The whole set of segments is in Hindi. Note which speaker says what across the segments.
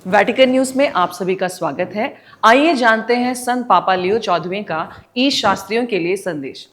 Speaker 1: वेटिकन न्यूज में आप सभी का स्वागत है। आइए जानते हैं संत पापा लियो 14वें का ईश शास्त्रियों के लिए संदेश।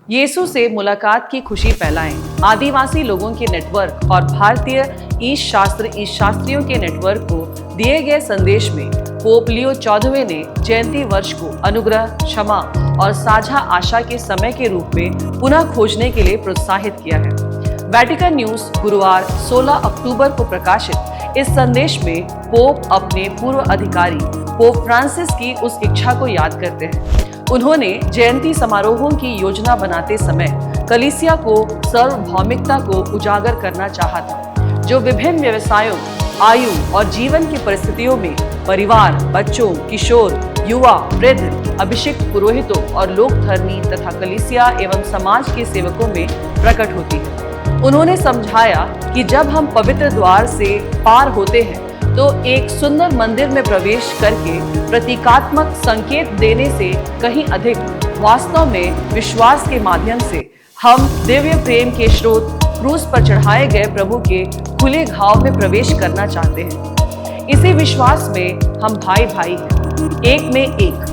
Speaker 1: यीशु से मुलाकात की खुशी फैलाएं। आदिवासी लोगों के नेटवर्क और भारतीय ईश शास्त्रियों के नेटवर्क को दिए गए संदेश में पोप लियो 14वें ने जयंती वर्ष को अनुग्रह, क्षमा और साझा आशा के समय के रूप में पुनः खोजने के लिए प्रोत्साहित किया है। वेटिकन न्यूज गुरुवार 16 अक्टूबर को प्रकाशित इस संदेश में पोप अपने पूर्व अधिकारी पोप फ्रांसिस की उस इच्छा को याद करते हैं। उन्होंने जयंती समारोहों की योजना बनाते समय कलीसिया को सार्वभौमिकता को उजागर करना चाहा था, जो विभिन्न व्यवसायों, आयु और जीवन की परिस्थितियों में परिवार, बच्चों, किशोर, युवा, वृद्ध, अभिषिक्त पुरोहितों और लोक धर्मी तथा कलीसिया एवं समाज के सेवकों में प्रकट होती है। उन्होंने समझाया कि जब हम पवित्र द्वार से पार होते हैं तो एक सुंदर मंदिर में प्रवेश करके प्रतीकात्मक संकेत देने से कहीं अधिक वास्तव में विश्वास के माध्यम से हम दिव्य प्रेम के स्रोत क्रूस पर चढ़ाए गए प्रभु के खुले घाव में प्रवेश करना चाहते हैं। इसी विश्वास में हम भाई भाई हैं, एक में एक।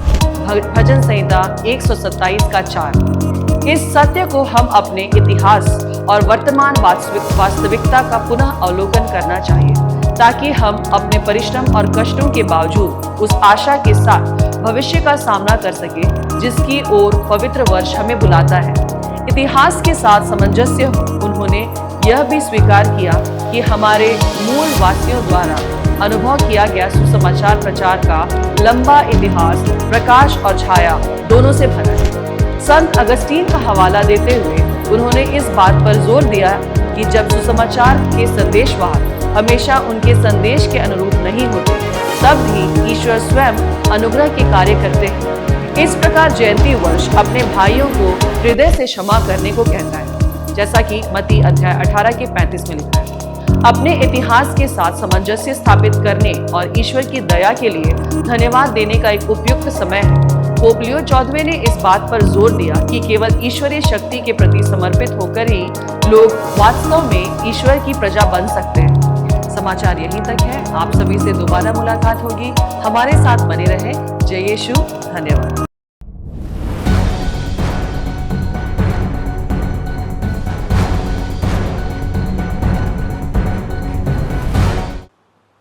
Speaker 1: भजन संहिता 127 का 4। इस सत्य को हम अपने इतिहास और वर्तमान वास्तविकता का पुनः अवलोकन करना चाहिए, ताकि हम अपने परिश्रम और कष्टों के बावजूद उस आशा के साथ भविष्य का सामना कर सके जिसकी ओर पवित्र वर्ष हमें बुलाता है। इतिहास के साथ सामंजस्य हो, उन्होंने यह भी स्वीकार किया कि हमारे मूल वासियों द्वारा अनुभव किया गया सुसमाचार प्रचार का लंबा इतिहास प्रकाश और छाया दोनों से भरा है। संत अगस्तीन का हवाला देते हुए उन्होंने इस बात पर जोर दिया कि जब सुसमाचार के संदेशवाहक हमेशा उनके संदेश के अनुरूप नहीं होते, तब भी ईश्वर स्वयं अनुग्रह के कार्य करते हैं। इस प्रकार जयंती वर्ष अपने भाइयों को हृदय से क्षमा करने को कहता है, जैसा कि मत्ती अध्याय 18 के 35 में लिखा है। अपने इतिहास के साथ सामंजस्य स्थापित करने और ईश्वर की दया के लिए धन्यवाद देने का एक उपयुक्त समय है। पोप लियो 14वें ने इस बात पर जोर दिया कि केवल ईश्वरीय शक्ति के प्रति समर्पित होकर ही लोग वास्तव में ईश्वर की प्रजा बन सकते हैं। समाचार यहीं तक है। आप सभी से दोबारा मुलाकात होगी। हमारे साथ बने रहें। जय यीशु। धन्यवाद।